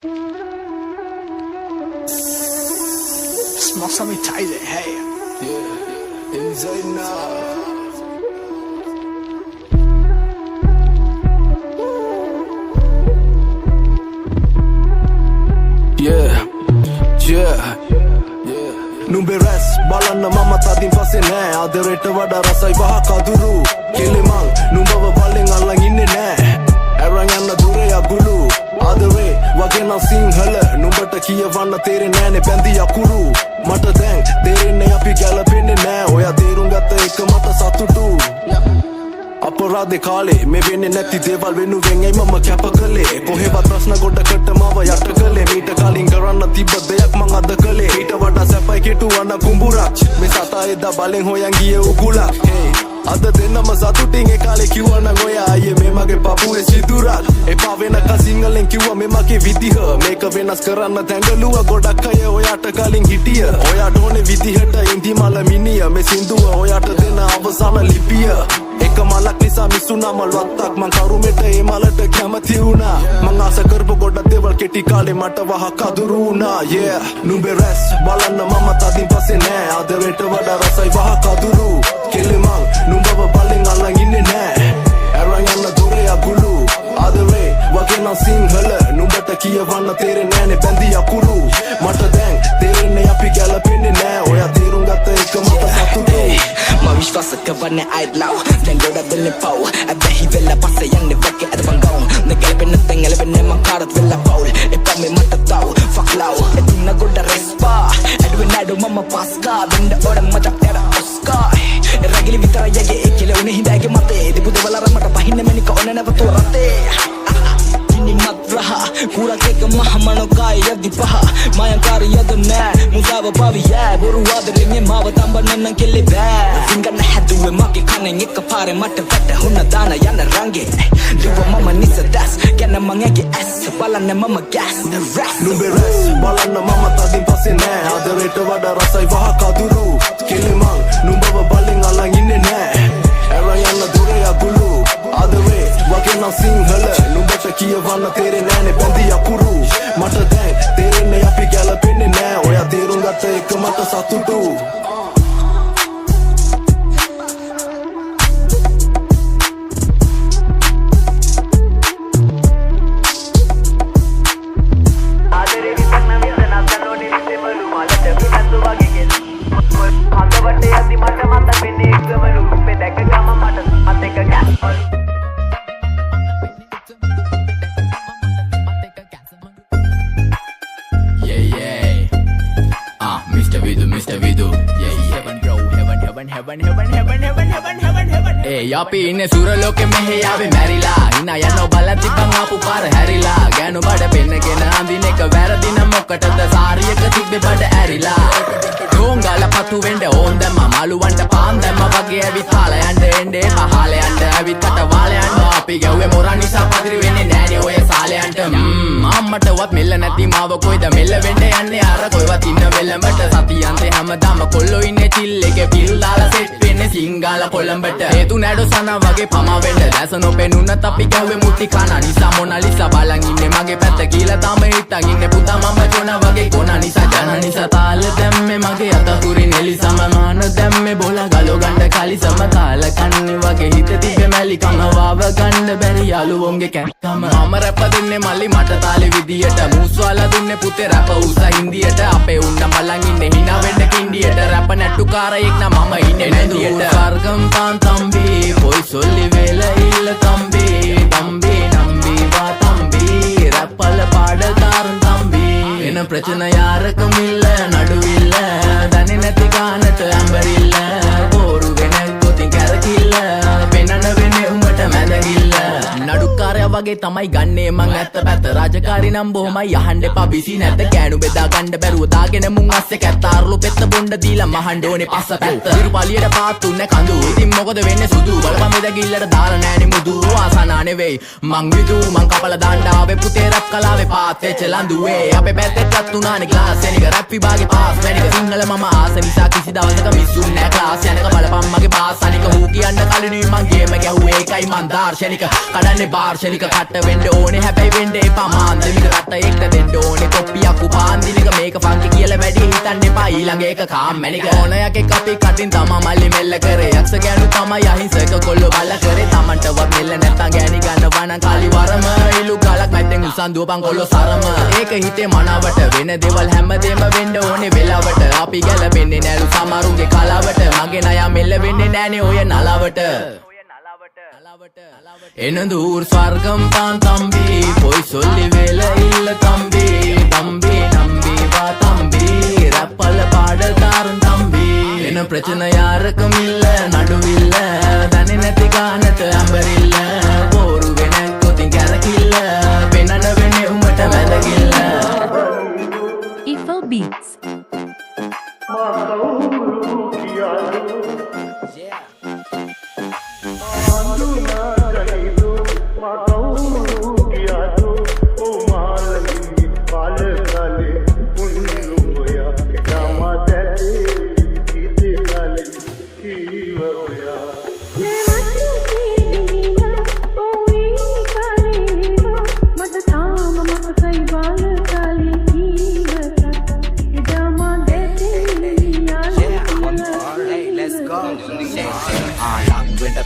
Smell something tight in hey. Yeah, inside now. Yeah, yeah. Numbe res balanna mama tadin passe nae adereta wada rasai waha kaduru kelemang numbawa ballen allan inne nae aran yanna dure agulu adare wage na sinhala numbata kiyawanna tere nae ne bandi akuru mata දැන් තේරෙන්නේ අපි ගැලපෙන්නේ නෑ ඔයා තේරුම් ගත්ත එක මට සතුටු අපරාධේ කාලේ මේ වෙන්නේ නැති දේවල් වෙනුවෙන් ඇයි මම කැප කළේ කොහෙවත් ප්‍රශ්න ගොඩකට මාව යට කළේ මීට කලින් කරන්න තිබ්බ දෙයක් මං අද කළේ ඊට වඩා සැපයි කෙටුවන කුඹුරක් මේ සතා එදා බලෙන් හොයන් ගියේ උගුලක් අද දෙන්නම සතුටින් ඒ කාලේ කිව්වනම් ඔයා අයියේ මේ මගේ පපුවේ සිදුරක් එපා වෙනක සිංහලෙන් කිව්වා මේ මගේ විදිහ මේක වෙනස් කරන්න තැඟලුවා ගොඩක් අය ඔයාට කලින් හිටිය ඔයාට ඕනේ විදිහට ඉන්දිමල මිනිය මේ සින්දුව ඔයාට දෙන අවසාන ලිපිය එක මලක් නිසා මිසුනා මල් වත්තක් මං කරුමෙට ඒ මලට කැමති වුණා මං ආස කරපු ගොඩක් දේවල් කෙටි කාලේ මට වහ කදුරු වුණා yeah නුඹේ රැස් බලන්න මම තදින් පස්සේ නෑ අද වෙට වඩා රසයි වහ කදුරු කෙලෙමං නුඹව බලෙන් අල්ලන් ඉන්නේ නෑ අරන් යන්න දොරේ අගුළු ආදරේ වගේ නම් සිංහල නුඹට කියවන්න තේරෙන්නේ නෑනේ බැඳි අකුරු මට දැන් තේරෙන්නේ අපි ගැලපෙන්නේ නෑ ඔයා තේරුම් ගත්ත එක මට සතුටුයි Ma විශ්වාස කරන්නේ අයිඩ්ලව් දැන් ගොඩක් දෙන්නේ පව් අබැහි වෙලා පස්සේ යන්නේ වගේ අද බං ගවුන් නැගලපෙන්න තැන් ඇලපෙන්නේ මං කාටත් වෙලා පවුල් එපා මේ මට තව ෆක් ලව් එදින ගොඩ රෙස්පා ඇඩුවෙන් ඇඩු මම පස්කා වෙන්න ඕන මට ඇර ඔස්කා රගිලි විතර යගේ ඒකල උනේ හිඳාගේ මතේ දිපු දෙවලර මට පහින්න මෙනික ඕන නැවතු රතේ ඉනි මත්‍රහ කුරක් එක මහමනෝ කාය යදි පහ මායකාර යද නෑ මුසාව පාවියා බොරු ආදරෙන්නේ මාව තඹන්න කෙලේ බෑ සිංගන හැදුවේ මගේ කනෙන් එක පාරේ මට වැටුණ දාන යන රංගේ දුව මම නිස දැස් ගැන මං ඇගේ ඇස් බලන්න මම ගෑස් නුඹේ රැස් බලන්න මම තදින් පස්සේ නෑ ආදරයට වඩා රසයි වහ කදුරු කෙලෙමං නුඹව බලෙන් අල්ලන් ඉන්නේ නෑ අරන් යන්න දොරේ අගුළු ආදරේ වගේ නම් සිංහල නුඹට කියවන්න තේරෙන්නේ නෑනේ බැඳි අකුරු මට දැන් තේරෙන්නේ අපි ගැලපෙන්නේ නෑ ඔයා තේරුම් ගත්ත එක මට සතුටු අපි ඉන්නේ සුරලෝකෙ මෙහෙ ආවේ මැරිලා හිනා යනෝ බලන් තිබ්බන් ආපු පාර හැරිලා ගෑනු බඩ පෙන්නගෙන අඳින එක වැරදි නම් මොකටද සාරියක තිබ්බේ බඩ ඇරිලා ඩෝංගල පතු වෙන්න ඕන් දැම්ම මලුවන්ට පාන් දැම්ම වගේ ඇවිත් පාල යන්න එන්නේ පහල යන්න ඇවිත් කට වාල යන්න අපි ගැව්වේ මොරා නිසා පදිරි වෙන්නේ නෑනේ ඔය සාලයන්ට අම්මටවත් මෙල්ල නැති මාව කොයිද මෙල්ල වෙන්න යන්නේ අර කොයිවත් ඉන්න වෙලමට සතියන්තේ හැමදාම කොල්ලෝ ඉන්නේ චිල් එකේ පිල් දාලා සෙට් වෙන්නේ සිංගාල කොළඹට හේතු නැඩෝ සනා වගේ පමා වෙන්න දැස නොපෙනුනත් අපි ගැව්වේ මුටි කන නිසා මොනාලිසා බලන් ඉන්නේ මගේ පැත්ත කියලා තම හිටන් ඉන්නේ පුතා මම ජොනා වගේ කොනා නිසා ජන නිසා තාල දැම්මේ මගේ අතකුරින් එලිසම මාන දැම්මේ බෝලා ගලෝ ගන්න කලිසම තාල කන්නේ වගේ හිත තිබ්බේ මැලිකම වාව ගන්න බැරි යාළුවෝන්ගේ කැක්කම මම රැප දෙන්නේ මල්ලි මට තාලේ විදියට මූස්වාලා දුන්නේ පුතේ රැප උස හින්දියට අපේ උන්න බලන් ඉන්නේ hina වෙන්න කින්ඩියට රැප නැට්ටුකාරයෙක් නම් මම ඉන්නේ නැදියට වර්ගම් පාන් තම්බි පොයි සොල්ලි වේල ඉල්ල තම්බි තම්බි නම්බි වා තම්බි රැප්පල පාඩකාරන් තම්බි එන ප්‍රචන යාරකම ඉල්ල නඩුවිල්ල දන්නේ නැති ගානට ඇම්බරිල්ල බෝරු වෙන කොතින් කැරකිල්ල පෙනන වෙන්නේ උඹට මැදගිල්ල නඩුකාරයා වගේ තමයි ගන්නේ මං ඇත්ත පැත්ත රාජකාරී නම් බොහොමයි අහන්න එපා බිසි නැත කෑනු බෙදා ගන්න බැරුව දාගෙන මුන් අස්සේ කැත්තාරුළු පෙත්ත බොණ්ඩ දීලා මහන්න ඕනේ පස්ස පැත්ත ඉරුපලියට පාත්තුන්නේ කඳු ඉතින් මොකද වෙන්නේ සුදු බලපන් මෙදගිල්ලට දාලා නෑනේ මුදු ආසනා නෙවෙයි මං විදු මං කපලා දාන්න ආවේ පුතේ රැප් කලාවේ පාත් වෙච්ච ලඳුවේ අපේ පැත්තටත් උනානේ ක්ලාස් එනික රැප් විභාගේ පාස් වෙනික සිංහල මම ආස නිසා කිසි දවසක මිස්සුන්නේ නෑ ක්ලාස් යනක බලපන් මගේ පාස් අනික හූ කියන්න කලිනුයි මං ගේම ගැහුවේ ඒකයි මං දාර්ශනික කඩන්නේ බාර්ශනික කට වෙන්න ඕනේ හැබැයි වෙන්න එපා මාන්දමික රට එක්ක දෙන්න මේක ෆන්කි කියලා වැඩි හිතන්න එපා ඊළඟ එක කාම්මැනික ඕනයක් එක අපි කටින් තමා මල්ලි මෙල්ල කරේ යක්ෂ ගෑනු තමයි අහිංසක කොල්ලෝ බල්ල කරේ තමන්ටවත් මෙල්ල නැත්තම් ගෑණි ගන්නවා නම් කාලි වරම ඉලු ගලක් මැද්දෙන් උසන් දුවපන් කොල්ලෝ සරම ඒක හිතේ මනාවට වෙන දේවල් හැමදේම වෙන්න ඕනේ වෙලාවට අපි ගැලපෙන්නේ නෑලු සමරුන්ගේ කලාවට මගේ නයා මෙල්ල වෙන්නේ නෑනේ ඔය නලාවට என்னதூர் ஸ்வர்க்கம் தான் தம்பி போய் சொல்லி வேலை இல்ல தம்பி தம்பி நம்பி வா தம்பி ரப்பல பாடதாரும் தம்பி என்ன பிரச்சனை யாருக்கும் இல்ல நடுவில்ல தனி நெத்தி காணத்து அம்பர் இல்ல ஒரு வெனக்கு திங்கறக்கில்ல வெனன வெனே உம்மட்ட வெலகில்ல Eiffel Beats.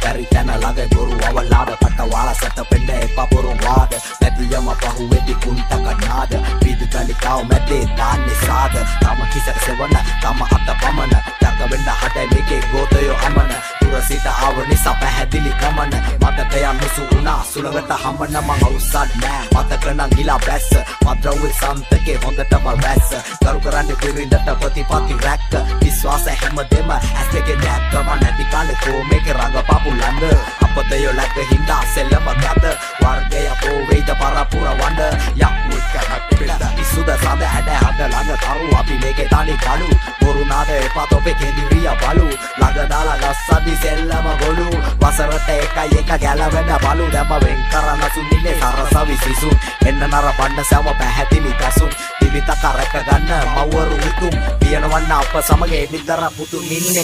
Dari channel lagai boru awalada katta wala setta pende paporum wada nadiyama pahu wedi kunta kanada bidu kali kau mette danne saada tama kisaka sevana tama atta pamana taka benda hadai meke gotayo amana turasita awani sapahadili kamana matakaya musu una sulagata hamana man ausad na matakana gila bass madrawi santake hondata ma bass karu karanne pirindata patipati rack viswasa hemadema asege nakama nati kale ko meke raga papu landa apadayo lagga hinda sellama gada wargaya poveda parapura wanda yakmuka hakpida isuda sada hada hada langa taru api meke tani kalu boru nada epa tope kendiriya balu laga dala gassadi sellama golu wasarata eka galawena balu dama wen karana sunine sarasa visisu enna nara banna sama pahatili kasun divita karaka ganna mawwaru utum piyanawanna appa samage nidara putu ninne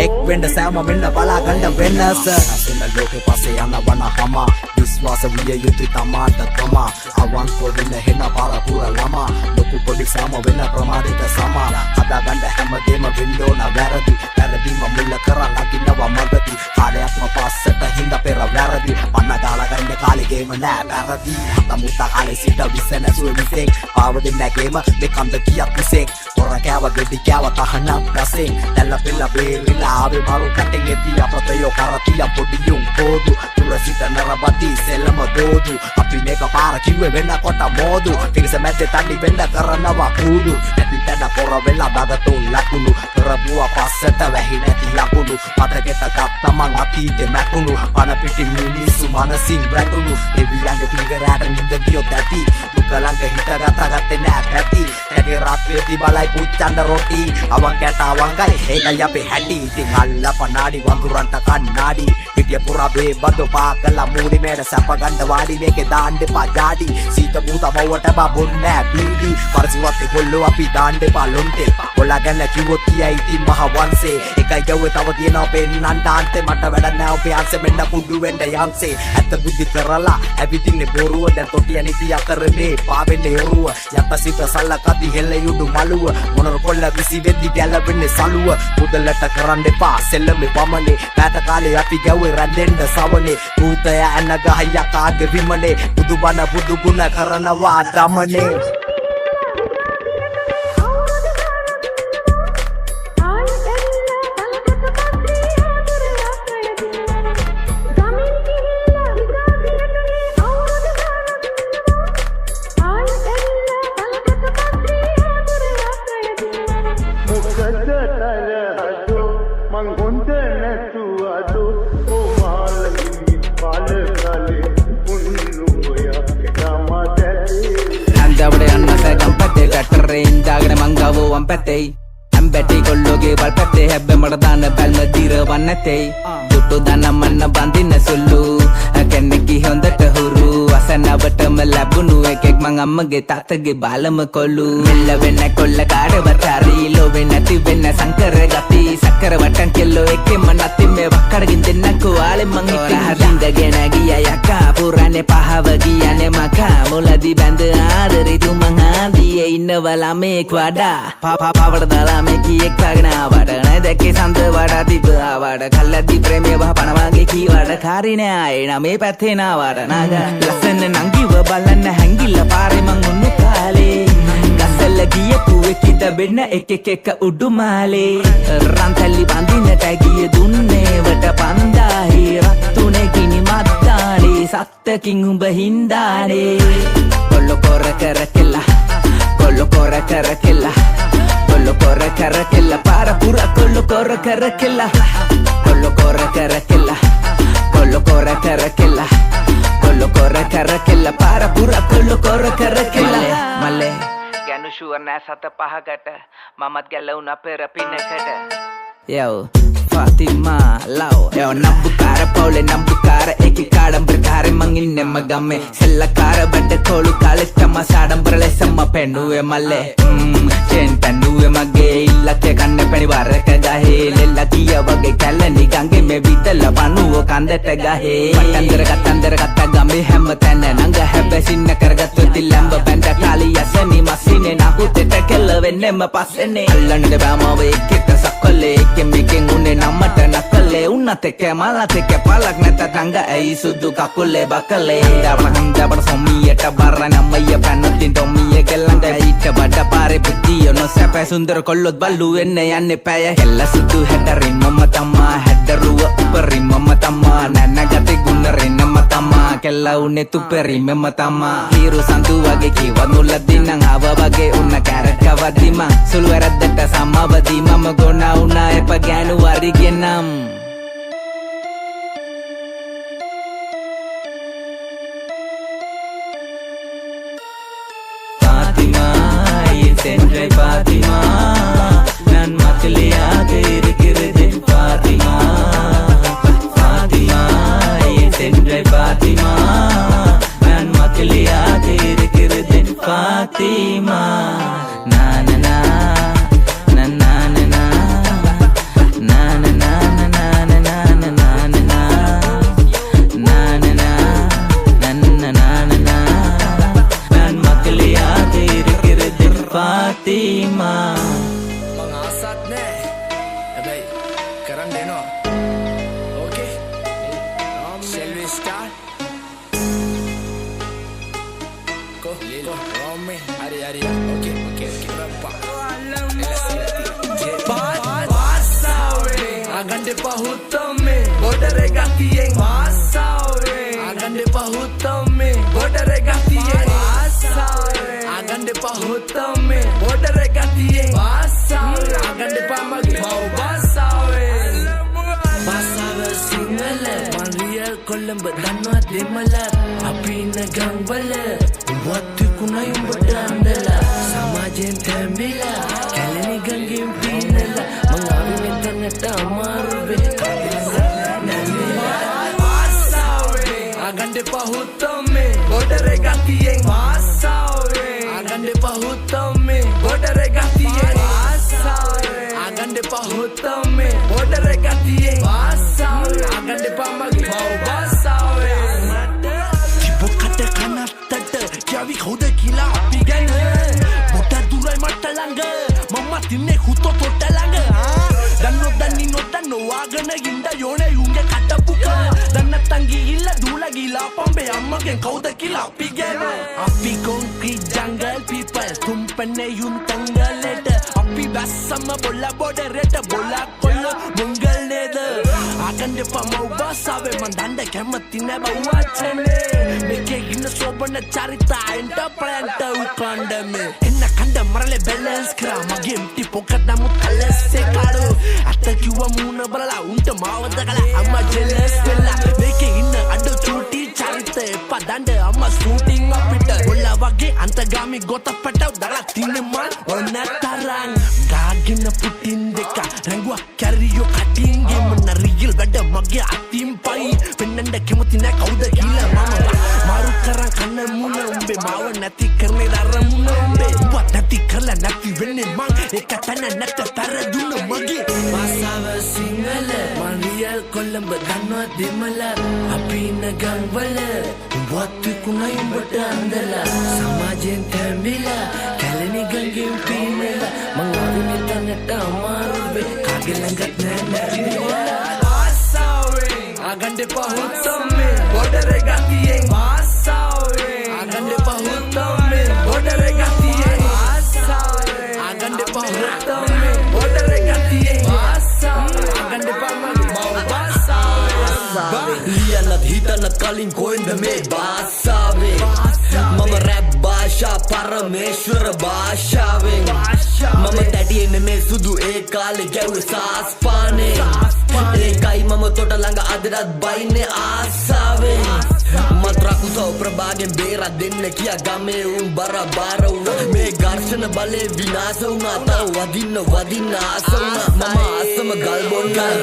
ek wenda sama menna bala ganda vennas asuna loke passe yana wana hama viswasa wiya yutu tamata tama awan ko venna hena para pura lama loku podi sama venna pramadita sama ada ganda hamadema window na varadi ma mulla karala kinnawa magati hadayakma passata hinda pera varadi anna gala ganda kale game na varadi tamuta kale sita visena suemisek pawadinna game me kanda kiyak misek ora kawa gedi kawa tahana kaseng dalla pilla berila ave maru kattenge tiya patayo karatiya podiyum podu turasita narabati selama dodu api meka para kiwe venna kota modu tirse mette tani venna karanawa kudu natitana pora vela bagato lakulu terabua passata vahina tilakulu pataketa kattaman atite makulu anapiti minisu manasin brakulu eviyange pingarata nindiyo tati dukalanga hitagata gatte na tati ege ratwe di balai puchanda roti awan keta awangai eka yape hati tingalla panadi wanguranta kannadi hitiya pura be bado paakala mudi meda sapa ganda wadi meke daande pa jadi sita buta bawata ba bonna bidi parsiwatte gollo api daande pa lonte kola ganna kiwot kiyai itin maha wanse ekai gawe tawa tiyena pennanta ante mata වැඩක් නෑ ඔපේ අංශ මෙන්න කුඩු වෙන්න යන්සේ ඇත්ත බුද්ධි කරලා everything නේ බොරුව දැන් තොටිය නිති අතරනේ පාවෙන්නේ එරුව යත්ත සිත සල්ල කති හෙල්ල යුඩු මලුව මොනර කොල්ල විසි වෙද්දි ගැලවෙන්නේ සලුව පුදලට කරන්න එපා සෙල්ලමේ පමනේ පැට කාලේ අපි ගැව්වේ රැඳෙන්න සවනේ භූතය ඇන ගහයක් ආගේ විමනේ බුදුබණ බුදු ගුණ කරනවා දමනේ Ampatei ambati kolloge valpatte hebbe madana balma dira wannatei tuttu dana manna bandina sollu kenneki hondata huru වසනවටම ලැබුණු එකෙක් මං අම්මගේ තාත්තගේ බාලම කොල්ලු මෙල්ල වෙන්න කොල්ල කාඩවත් හරිලෝ වෙන්න නැති වෙන්න සංකර ගති සක්කර වටන් කෙල්ලෝ එකෙම නැති මේ වක්කඩකින් දෙන්නකෝ ආලෙ මං හිටින්දගෙන ගියා යකා පුරානේ පහව ගියානේ මකා මුලදී බැඳ ආදරේ තුමන් ආදියේ ඉන්නවලා මේක් වඩා පාපාවට දාලා මේ කීයක් තාගෙන ආවට නැ දැක්කේ සඳ වඩා තිබ්බාවට කල්ලද්දි ප්‍රේමේ වහපන වගේ කීවට කාරිනේ ආයේ නමේ පැත්තේ නාවට නාග ලස්සන නංගිව බලන්න හැංගිල්ල පාරේ මං උන්නු කාලේ ගසල ගියපු එකිට වෙන්න එක උඩුමාලේ රන්තැලි බඳින්නට ගිය දුන්නේ වට පන්දාහි රත්තුනේ කිනි මද්දානේ සත්තකින් උඹ හින්දානේ කොල්ල කොර කරකෙල්ලා කොල්ල කොර කරකෙල්ලා කොල්ල කොර කරකෙල්ලා පාර පුර කොල්ල කොර කරකෙල්ලා කොල්ල කොර කරකෙල්ලා කොල්ල කොර කරකෙල්ලා කොල්ල කොර කරකෙල්ලා පාර පුර කොල්ල කොර කරකෙල්ලා මල්ලේ ගැනු ෂුවර් නෑ සත පහකට මමත් ගැලවුණා පෙර පිනකට Yo, Fatima, Lau Yo, Nambukara, Paule, Nambukara Eki kadambrakare, manginne magame Sellakara, badda kolu kalistama Sadambrale, sama pennuwe male Chen pennuwe mage Illake kanne peni waraka gahe Lella kiya wage kallani gange Me vitala panuwo kandata gahe Patandara gatta gambe Hemma tana nanga hebbe sinna karagattu Tillamba benda kali yasani Masine nahuteta kella vennema passene Allande bamawe ekketa sakkole Mekin une namata nakale unnateke malateke palak neta tanga ei suddu kakule bakale dabar somiyata barra namaya panatin tomiye gelanda ita bada pare budiyo no sepe sundar kollot ballu enne yanne paya hella suddu hedarin mama tamma hedaruwa upari mama tamma nanagate gunnarin mama tamma kella une tuperi mama tamma hiru santu wage kiwa nuladinang ava wage unna karaka vadima suluweraddata samavadi mama gona una Pagano warigenam Fatima Sendre Fatima Nan matliyaga irukirudhu Fatima Fatima Sendre Fatima Nan matliyaga irukirudhu Fatima Na na na Fatima Mengasat nih baik sekarang deno okay shall we start go Rome hari okay berapa Pasawe agande pahutame bodare gatiye Pasawe agande pahutame bodare gatiye Pasawe agande pahutame bodare gatiye Pasawe agande pamage mau Pasawe Sinhala Maria Colombo Danwa Demala Apina Gangbala Watu Kunayum Badandala Samajen Tambila Kalani Gangim Pinala Mangawin Tanata Marube Pasawe agande pahutame bodare gatiye Pasawe agande pahutame bodare gatiye Pasawe agande pahutame bodare gatiye Pasawe agande pamage mau Pasawe Kibokata kanattata kyavi khoda kila api gana bota durai matalanga mamma tinne huto totalanga danno danni notanno wagana inda yone unge katapuka danna tangi illa dula gila pambe ammage kauda kila api gana api concrete jungle people tumpane yun tangaleta api bassama bolla bodareta bolla kollo mungal neda agande pamau Pasawe mandanda kemathine bawachane meke inna sobana charita enta planta ukandame enna kanda marale balance kra mage empty pocket namu kalase kaadu atta kiwa moona balala unta mavadagala amma jealous vella meke inna adu chuti charita padanda amma shooting apita bolla wage antagami gotapata dala tinne man onna tarang gagina putin deka rangwa carriyo cutting game na real bada mage atim pai pennanda kemutina kauda gila mama maruka කරන් කන්න මුණ උඹේ මාව නැති කරන්නේ දරමුණ උඹේ උඹත් නැති කරලා නැති වෙන්නේ මං එක තැන නැත පෙරදුන මගේ භාෂාව සිංහල මං රියල් කොළඹ දන්නවා දෙමළ අපි ඉන්න ගම්වල උඹත් කුණයි උඹට අන්දලා සමාජයෙන් තැඹිලා කැලණි ගංගෙන් පීනලා මං ආවේ මෙතනට අමාරුවේ කාගේ ළඟත් නෑ agande pahuttamme bodare gatiye vaasave agande pahuttamme bodare gatiye vaasave agande pahuttamme bodare gatiye vaasave agande pahuttamme vaasave liyanat hitanat kalin koinda me vaasave mama rap bhasha parameshwara bhashave mama tatiye neme sudu e kale gawe saaspane ඒකයි මම තොට ළඟ අදටත් බයින්නේ ආසාවෙන් මත්‍රා කුසව ප්‍රභාගෙන් බේරා දෙන්න කියා ගමේ උන් බර වුණා මේ ඝර්ෂණ බලේ විනාශ වුණා තව වදින්න ආස වුණා මම ආසම ගල් බොන් ගල්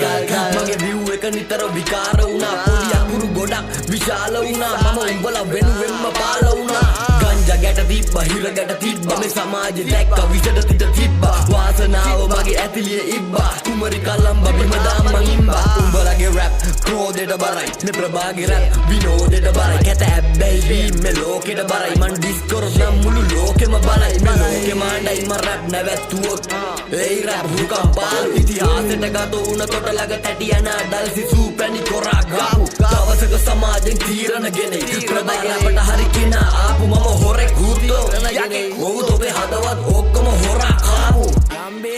මගේ view එක නිතර විකාර වුණා පොඩි අකුරු ගොඩක් විශාල වුණා මම උඹලා වෙනුවෙන්ම පාල වුණා ගංජා ගැට තිබ්බා හිර ගැට තිබ්බා මේ සමාජෙ දැක්ක විසට තිත තිබ්බා වාසනාව මගේ ඇතිලිය ඉබ්බා කුමරි කලම්බ බිම දාම්ම imba උඹලගේ rap ක්‍රෝධයට බරයි මේ ප්‍රභාගේ rap විනෝදයට බරයි කැත හැබැයි මේ ලෝකෙට බරයි මන් ඩිස් කරොත් නම් මුළු ලෝකෙම බලයි මේ ලෝකෙම අඬයි මම rap නැවැත්තුවොත් ඒ rap හුකම් පාලු ඉතිහාසෙට ගත වුණ කොට ළඟ තැටි යන අඩල් සිසු පැණි කොරා ගාපු දවසක සමාජෙන් තීරණ ගෙනෙයි ප්‍රභාගේ අපට හරි කෙනා ආපු මම හොරෙක් හුද්දෝ ඔව් ඔබේ හදවත් ඔක්කොම හොරා කාපු ambe